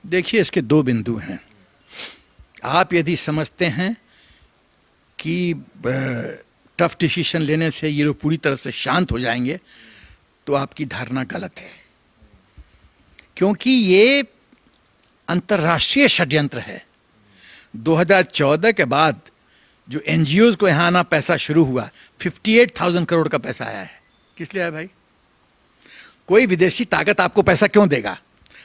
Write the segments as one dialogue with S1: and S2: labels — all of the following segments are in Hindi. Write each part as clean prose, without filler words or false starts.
S1: देखिए, इसके दो बिंदु हैं। आप यदि समझते हैं कि टफ डिसीजन लेने से ये लोग पूरी तरह से शांत हो जाएंगे, तो आपकी धारणा गलत है, क्योंकि ये अंतर्राष्ट्रीय षड्यंत्र है। 2014 के बाद जो एनजीओज को यहाँ आना पैसा शुरू हुआ, 58,000 करोड़ का पैसा आया है। किस लिए आया भाई? कोई विदेशी ताकत आपको पैसा क्यों देगा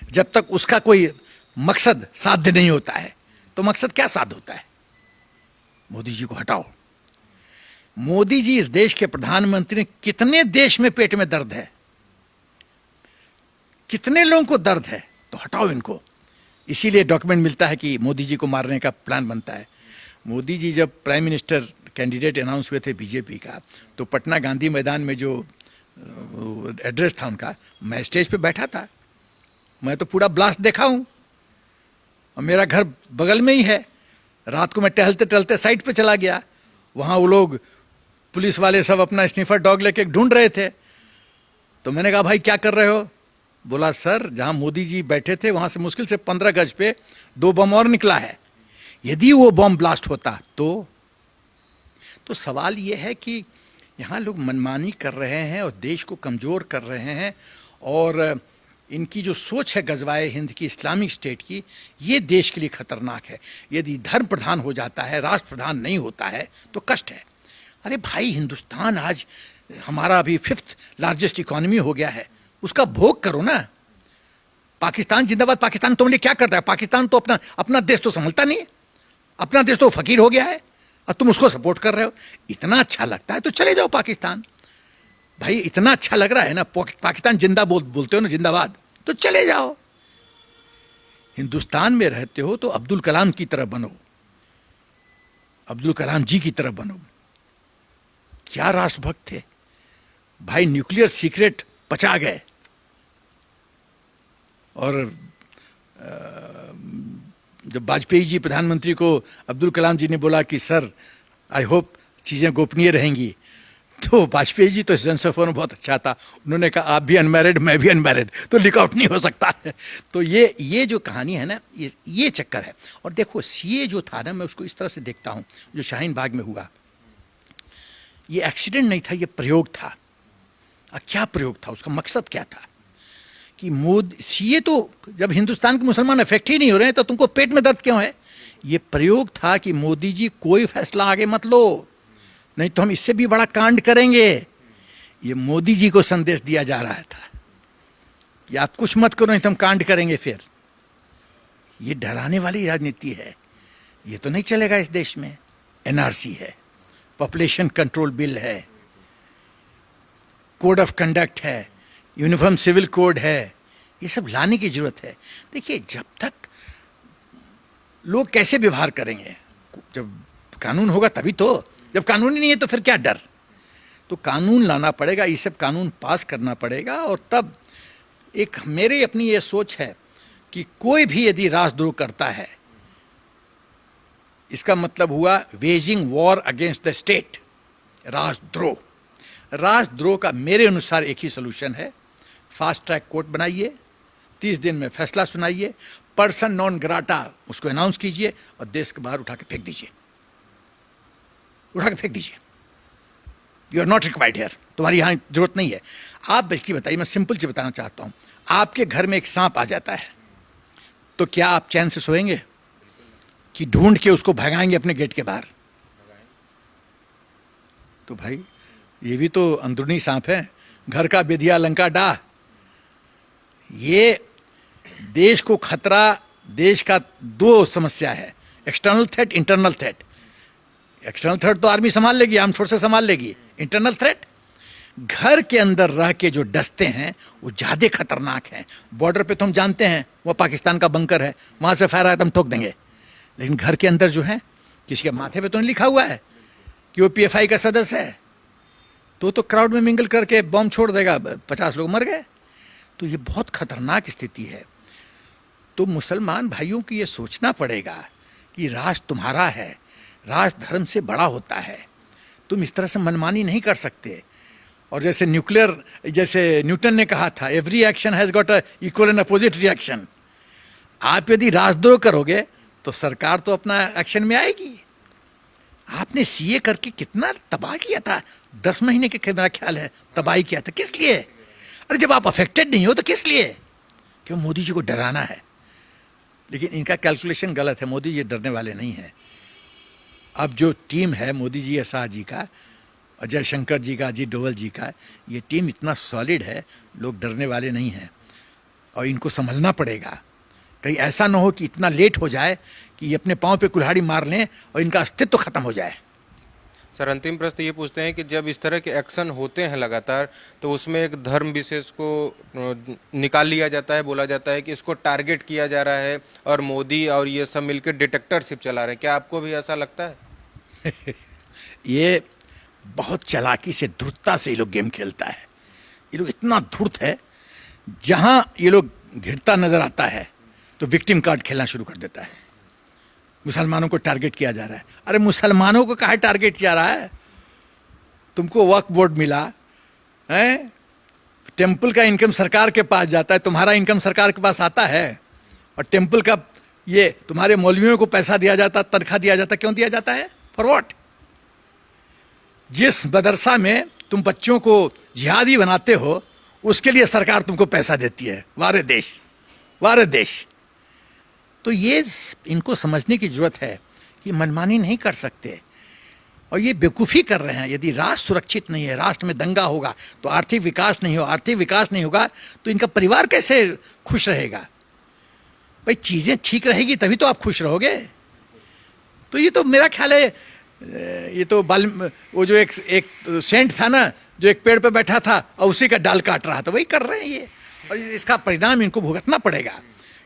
S1: जब तक उसका कोई मकसद साध्य नहीं होता है? तो मकसद क्या साध्य होता है? मोदी जी को हटाओ। मोदी जी इस देश के प्रधानमंत्री, कितने देश में पेट में दर्द है, कितने लोगों को दर्द है, तो हटाओ इनको। इसीलिए डॉक्यूमेंट मिलता है कि मोदी जी को मारने का प्लान बनता है। मोदी जी जब प्राइम मिनिस्टर कैंडिडेट अनाउंस हुए थे बीजेपी का, तो पटना गांधी मैदान में जो एड्रेस था उनका, मैं स्टेज पे बैठा था। मैं तो पूरा ब्लास्ट देखा हूं, और मेरा घर बगल में ही है। रात को मैं टहलते टहलते साइड पे चला गया, वहां वो लोग पुलिस वाले सब अपना स्निफर डॉग लेके ढूंढ रहे थे। तो मैंने कहा, भाई क्या कर रहे हो? बोला, सर जहां मोदी जी बैठे थे वहां से मुश्किल से 15 गज पे 2 बम और निकला है, यदि वो बम ब्लास्ट होता तो सवाल ये है कि यहाँ लोग मनमानी कर रहे हैं और देश को कमजोर कर रहे हैं, और इनकी जो सोच है गजवाए हिंद की, इस्लामिक स्टेट की, ये देश के लिए खतरनाक है। यदि धर्म प्रधान हो जाता है, राष्ट्र प्रधान नहीं होता है, तो कष्ट है। अरे भाई, हिंदुस्तान आज हमारा अभी 5th लार्जेस्ट इकोनॉमी हो गया है, उसका भोग करो ना। पाकिस्तान जिंदाबाद। पाकिस्तान तुम लिए क्या करता है? पाकिस्तान तो अपना देश तो संभलता नहीं है, अपना देश तो फकीर हो गया है, और तुम उसको सपोर्ट कर रहे हो। इतना अच्छा लगता है तो चले जाओ पाकिस्तान। भाई इतना अच्छा लग रहा है ना, पाकिस्तान जिंदा बोलते हो ना, जिंदाबाद, तो चले जाओ। हिंदुस्तान में रहते हो तो अब्दुल कलाम की तरह बनो, अब्दुल कलाम जी की तरह बनो। क्या राष्ट्रभक्त थे भाई, न्यूक्लियर सीक्रेट पचा गए। और जब वाजपेयी जी प्रधानमंत्री को अब्दुल कलाम जी ने बोला कि सर आई होप चीजें गोपनीय रहेंगी, तो वाजपेयी जी तो सेंसर में बहुत अच्छा था, उन्होंने कहा आप भी अनमैरिड, मैं भी अनमैरिड, तो लीक आउट नहीं हो सकता है। तो ये जो कहानी है ना, ये चक्कर है। और देखो, सीए जो था ना, मैं उसको इस तरह से देखता हूँ, जो शाहीन बाग में हुआ, ये एक्सीडेंट नहीं था, ये प्रयोग था। क्या प्रयोग था? उसका मकसद क्या था? कि मोदी सीए तो जब हिंदुस्तान के मुसलमान अफेक्ट ही नहीं हो रहे हैं, तो तुमको पेट में दर्द क्यों है? ये प्रयोग था कि मोदी जी कोई फैसला आगे मत लो, नहीं तो हम इससे भी बड़ा कांड करेंगे। ये मोदी जी को संदेश दिया जा रहा था कि आप कुछ मत करो, नहीं तो हम कांड करेंगे। फिर ये डराने वाली राजनीति है, ये तो नहीं चलेगा इस देश में। एनआरसी है, पॉपुलेशन कंट्रोल बिल है, कोड ऑफ कंडक्ट है, यूनिफॉर्म सिविल कोड है, ये सब लाने की जरूरत है। देखिए, जब तक लोग कैसे व्यवहार करेंगे, जब कानून होगा तभी तो। जब कानून ही नहीं है तो फिर क्या डर? तो कानून लाना पड़ेगा, ये सब कानून पास करना पड़ेगा। और तब एक मेरी अपनी ये सोच है कि कोई भी यदि राष्ट्रद्रोह करता है, इसका मतलब हुआ waging war against the state, राष्ट्रद्रोह। राष्ट्रद्रोह का मेरे अनुसार एक ही सोल्यूशन है, फास्ट ट्रैक कोर्ट बनाइए, 30 दिन में फैसला सुनाइए, पर्सन नॉन ग्राटा उसको अनाउंस कीजिए, और देश के बाहर उठा के फेंक दीजिए, उठा के फेंक दीजिए। You are not required here, तुम्हारी यहां जरूरत नहीं है। आप बल्कि बताइए, मैं सिंपल चीज बताना चाहता हूं, आपके घर में एक सांप आ जाता है, तो क्या आप चैन से सोएंगे कि ढूंढ के उसको भगाएंगे अपने गेट के बाहर? तो भाई ये भी तो अंदरूनी सांप है, घर का बेधिया लंका डाह। ये देश को खतरा, देश का दो समस्या है, external threat, internal threat. External threat तो आर्मी संभाल लेगी, आर्म फोर्सेस संभाल लेगी। इंटरनल थ्रेट, घर के अंदर रह के जो डसते हैं वो ज्यादा खतरनाक हैं। बॉर्डर पे तो हम जानते हैं वो पाकिस्तान का बंकर है, वहां से फायर आया तो हम ठोक देंगे, लेकिन घर के अंदर जो है, किसी के माथे पे तो नहीं लिखा हुआ है कि वो पीएफआई का सदस्य है, तो क्राउड में मिंगल करके बॉम्ब छोड़ देगा, 50 लोग मर गए। तो ये बहुत खतरनाक स्थिति है। तो मुसलमान भाइयों की ये सोचना पड़ेगा कि राष्ट्र तुम्हारा है, राष्ट्र धर्म से बड़ा होता है, तुम इस तरह से मनमानी नहीं कर सकते। और जैसे न्यूटन ने कहा था, every action has got a equal and opposite reaction. आप यदि राजद्रोह करोगे तो सरकार तो अपना एक्शन में आएगी। आपने सीए करके कितना तबाह किया था, 10 महीने के मेरा ख्याल है तबाही किया था। किस लिए? अरे जब आप अफेक्टेड नहीं हो तो किस लिए? क्यों? मोदी जी को डराना है। लेकिन इनका कैलकुलेशन गलत है, मोदी जी डरने वाले नहीं हैं। अब जो टीम है मोदी जी या शाह जी का, अजय शंकर जी का, अजीत डोवल जी का, ये टीम इतना सॉलिड है, लोग डरने वाले नहीं हैं। और इनको संभलना पड़ेगा, कहीं ऐसा ना हो कि इतना लेट हो जाए कि ये अपने पांव पे कुल्हाड़ी मार लें और इनका अस्तित्व खत्म हो जाए।
S2: सर अंतिम प्रश्न ये पूछते हैं कि जब इस तरह के एक्शन होते हैं लगातार, तो उसमें एक धर्म विशेष को निकाल लिया जाता है, बोला जाता है कि इसको टारगेट किया जा रहा है और मोदी और ये सब मिलकर डिटेक्टरशिप चला रहे हैं। क्या आपको भी ऐसा लगता है?
S1: ये बहुत चालाकी से, धूर्तता से ये लोग गेम खेलता है। ये लोग इतना धूर्त है, जहां ये लोग घिरता नजर आता है तो विक्टिम कार्ड खेलना शुरू कर देता है। मुसलमानों को टारगेट किया जा रहा है। अरे मुसलमानों को काहे टारगेट किया रहा है? तुमको वक्फ बोर्ड मिला है, टेम्पल का इनकम सरकार के पास जाता है, तुम्हारा इनकम सरकार के पास आता है। और टेम्पल का ये तुम्हारे मौलवियों को पैसा दिया जाता, तनख्वाह दिया जाता, क्यों दिया जाता है? For what? जिस मदरसा में तुम बच्चों को जिहादी बनाते हो उसके लिए सरकार तुमको पैसा देती है। वारे देश, वारे देश। तो ये इनको समझने की जरूरत है कि मनमानी नहीं कर सकते, और ये बेवकूफ़ी कर रहे हैं। यदि राष्ट्र सुरक्षित नहीं है, राष्ट्र में दंगा होगा तो आर्थिक विकास नहीं हो, आर्थिक विकास नहीं होगा तो इनका परिवार कैसे खुश रहेगा? भाई चीज़ें ठीक रहेगी तभी तो आप खुश रहोगे। तो ये तो मेरा ख्याल है, ये तो वो जो एक सेंट था ना, जो एक पेड़ पे बैठा था और उसी का डाल काट रहा था, वही कर रहे हैं ये। और इसका परिणाम इनको भुगतना पड़ेगा।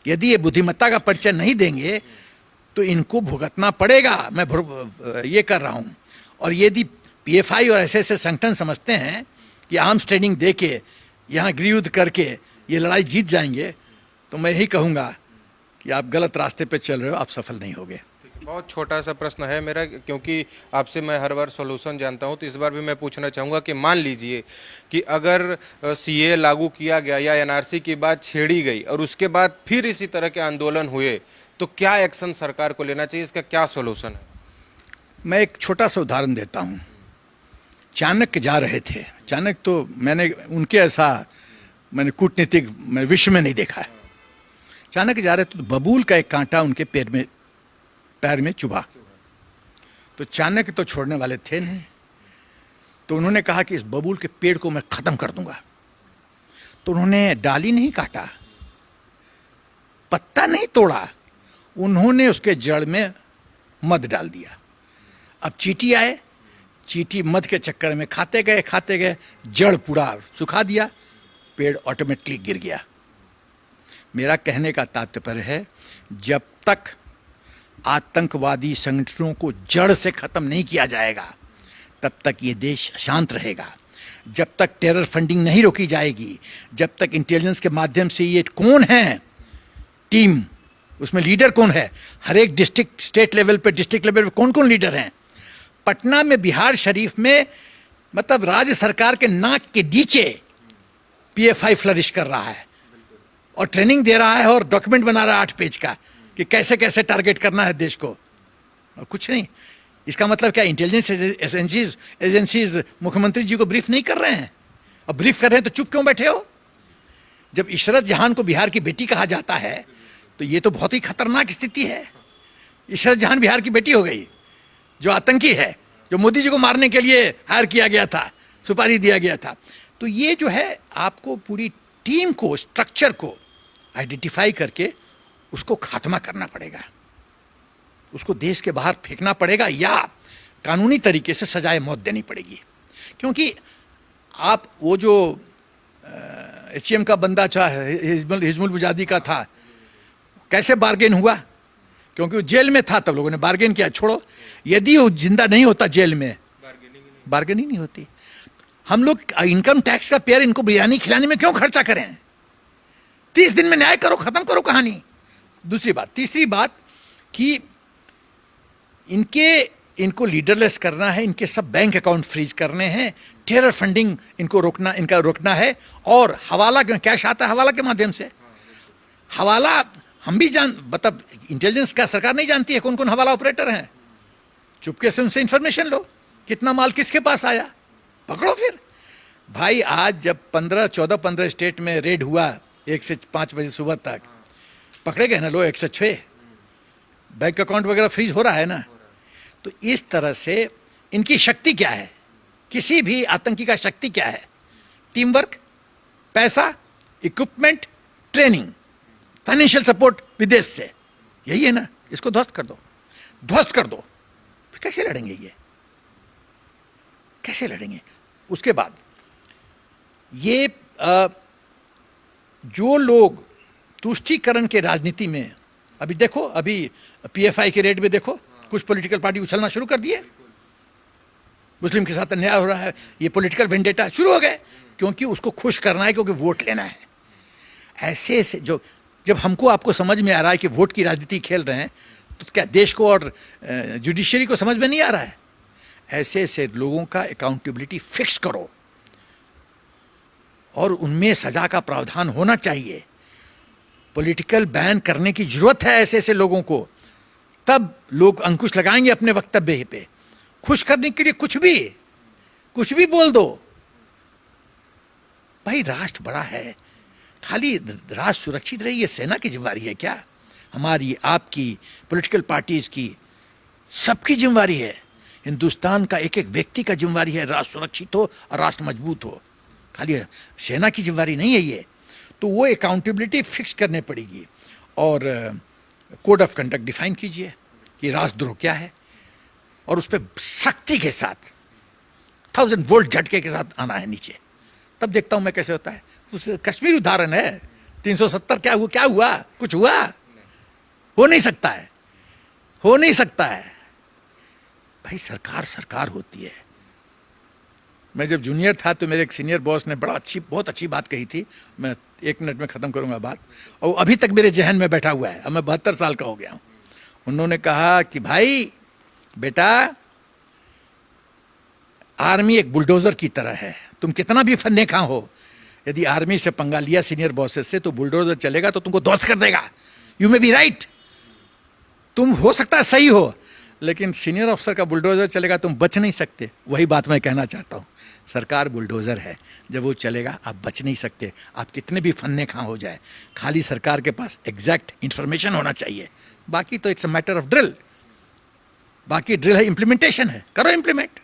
S1: यदि ये बुद्धिमत्ता का परिचय नहीं देंगे तो इनको भुगतना पड़ेगा। मैं ये कर रहा हूँ। और यदि पीएफआई और ऐसे ऐसे संगठन समझते हैं कि आर्म्स ट्रेनिंग दे के यहाँ गृहयुद्ध करके ये लड़ाई जीत जाएंगे, तो मैं यही कहूँगा कि आप गलत रास्ते पे चल रहे हो, आप सफल नहीं होगे।
S2: बहुत छोटा सा प्रश्न है मेरा, क्योंकि आपसे मैं हर बार सॉल्यूशन जानता हूं, तो इस बार भी मैं पूछना चाहूँगा कि मान लीजिए कि अगर सीए लागू किया गया या एनआरसी की बात छेड़ी गई और उसके बाद फिर इसी तरह के आंदोलन हुए, तो क्या एक्शन सरकार को लेना चाहिए? इसका क्या सॉल्यूशन है?
S1: मैं एक छोटा सा उदाहरण देता हूँ। चाणक्य जा रहे थे, चाणक्य तो मैंने उनके ऐसा मैंने कूटनीतिक विश्व में नहीं देखा है। चाणक्य जा रहे थे तो बबूल का एक कांटा उनके पैर में चुभा। तो चाणक्य तो छोड़ने वाले थे नहीं, तो उन्होंने कहा कि इस बबूल के पेड़ को मैं खत्म कर दूंगा। तो उन्होंने डाली नहीं काटा, पत्ता नहीं तोड़ा, उन्होंने उसके जड़ में मध डाल दिया। अब चींटी आए, चींटी मध के चक्कर में खाते गए, जड़ पूरा सुखा दिया, पेड़ ऑटोमेटिकली गिर गया। मेरा कहने का तात्पर्य है, जब तक आतंकवादी संगठनों को जड़ से खत्म नहीं किया जाएगा तब तक ये देश शांत रहेगा। जब तक टेरर फंडिंग नहीं रोकी जाएगी, जब तक इंटेलिजेंस के माध्यम से ये कौन है टीम, उसमें लीडर कौन है, हर एक डिस्ट्रिक्ट स्टेट लेवल पे, डिस्ट्रिक्ट लेवल पे कौन कौन लीडर हैं। पटना में, बिहार शरीफ में, मतलब राज्य सरकार के नाक के नीचे पीएफआई फ्लरिश कर रहा है और ट्रेनिंग दे रहा है और डॉक्यूमेंट बना रहा है 8 पेज का कि कैसे कैसे टारगेट करना है देश को, और कुछ नहीं। इसका मतलब क्या? इंटेलिजेंस एजेंसीज मुख्यमंत्री जी को ब्रीफ नहीं कर रहे हैं? और ब्रीफ कर रहे हैं तो चुप क्यों बैठे हो? जब इशरत जहान को बिहार की बेटी कहा जाता है तो ये तो बहुत ही खतरनाक स्थिति है। इशरत जहान बिहार की बेटी हो गई, जो आतंकी है, जो मोदी जी को मारने के लिए हायर किया गया था, सुपारी दिया गया था। तो ये जो है, आपको पूरी टीम को, स्ट्रक्चर को आइडेंटिफाई करके उसको खात्मा करना पड़ेगा, उसको देश के बाहर फेंकना पड़ेगा या कानूनी तरीके से सजाए मौत देनी पड़ेगी। क्योंकि आप वो जो एचएम का बंदा था, हिजमुल मुजाहिदी का था, कैसे बार्गेन हुआ? क्योंकि वो जेल में था, तब लोगों ने बार्गेन किया। छोड़ो, यदि वो जिंदा नहीं होता जेल में, बार्गेनिंग नहीं होती। हम लोग इनकम टैक्स का पेयर इनको बिरयानी खिलाने में क्यों खर्चा करें? 30 दिन में न्याय करो, खत्म करो कहानी। दूसरी बात, तीसरी बात कि इनको लीडरलेस करना है, इनके सब बैंक अकाउंट फ्रीज करने हैं, टेरर फंडिंग इनको रोकना है। और हवाला, कैश आता है हवाला के माध्यम से, हवाला हम भी मतलब इंटेलिजेंस का सरकार नहीं जानती है कौन कौन हवाला ऑपरेटर हैं। चुपके से उनसे इंफॉर्मेशन लो, कितना माल किसके पास आया, पकड़ो फिर। भाई आज जब 15 स्टेट में रेड हुआ 1 से 5 बजे सुबह तक, पकड़े गए ना लोग 106, बैंक अकाउंट वगैरह फ्रीज हो रहा है ना। तो इस तरह से इनकी शक्ति क्या है, किसी भी आतंकी का शक्ति क्या है, टीम वर्क, पैसा, इक्विपमेंट, ट्रेनिंग, फाइनेंशियल सपोर्ट विदेश से, यही है ना। इसको ध्वस्त कर दो, ध्वस्त कर दो, फिर कैसे लड़ेंगे ये, कैसे लड़ेंगे। उसके बाद ये जो लोग तुष्टीकरण के राजनीति में, अभी देखो, अभी पीएफआई के रेट में देखो, कुछ पॉलिटिकल पार्टी उछलना शुरू कर दिए, मुस्लिम के साथ अन्याय हो रहा है, ये पॉलिटिकल वेंडेटा शुरू हो गए, क्योंकि उसको खुश करना है, क्योंकि वोट लेना है। ऐसे से जो जब हमको आपको समझ में आ रहा है कि वोट की राजनीति खेल रहे हैं, तो क्या देश को और जुडिशरी को समझ में नहीं आ रहा है। ऐसे ऐसे लोगों का अकाउंटेबिलिटी फिक्स करो और उनमें सजा का प्रावधान होना चाहिए। पॉलिटिकल बैन करने की जरूरत है ऐसे ऐसे लोगों को, तब लोग अंकुश लगाएंगे अपने वक्तव्य पे। खुश करने के लिए कुछ भी बोल दो। भाई राष्ट्र बड़ा है, खाली राष्ट्र सुरक्षित रही ये सेना की जिम्मेवारी है क्या? हमारी, आपकी, पॉलिटिकल पार्टीज की, सबकी जिम्मेवारी है। हिंदुस्तान का एक एक व्यक्ति का जिम्मेवारी है राष्ट्र सुरक्षित हो और राष्ट्र मजबूत हो, खाली सेना की जिम्मेवारी नहीं है ये। तो वो अकाउंटेबिलिटी फिक्स करने पड़ेगी और कोड ऑफ कंडक्ट डिफाइन कीजिए कि राष्ट्रद्रोह क्या है, और उस पर सख्ती के साथ 1000 वोल्ट झटके के साथ आना है नीचे। तब देखता हूं मैं कैसे होता है। उस कश्मीर उदाहरण है, 370 क्या हुआ? कुछ हुआ? हो नहीं सकता है, हो नहीं सकता है। भाई सरकार होती है। मैं जब जूनियर था तो मेरे एक सीनियर बॉस ने बहुत अच्छी बात कही थी, मैं 1 मिनट में खत्म करूंगा बात, और अभी तक मेरे जहन में बैठा हुआ है। अब मैं 72 साल का हो गया हूं। उन्होंने कहा कि भाई बेटा, आर्मी एक बुलडोजर की तरह है, तुम कितना भी फन्ने खा हो, यदि आर्मी से पंगा लिया सीनियर बॉसेस से, तो बुलडोजर चलेगा तो तुमको ध्वस्त कर देगा। यू मे बी राइट, तुम हो सकता है सही हो, लेकिन सीनियर अफसर का बुलडोजर चलेगा तुम बच नहीं सकते। वही बात मैं कहना चाहता हूं, सरकार बुलडोजर है, जब वो चलेगा आप बच नहीं सकते। आप कितने भी फन्ने खा हो जाए, खाली सरकार के पास एग्जैक्ट इंफॉर्मेशन होना चाहिए। बाकी तो it's a matter of drill, बाकी ड्रिल है, इंप्लीमेंटेशन है, करो इंप्लीमेंट।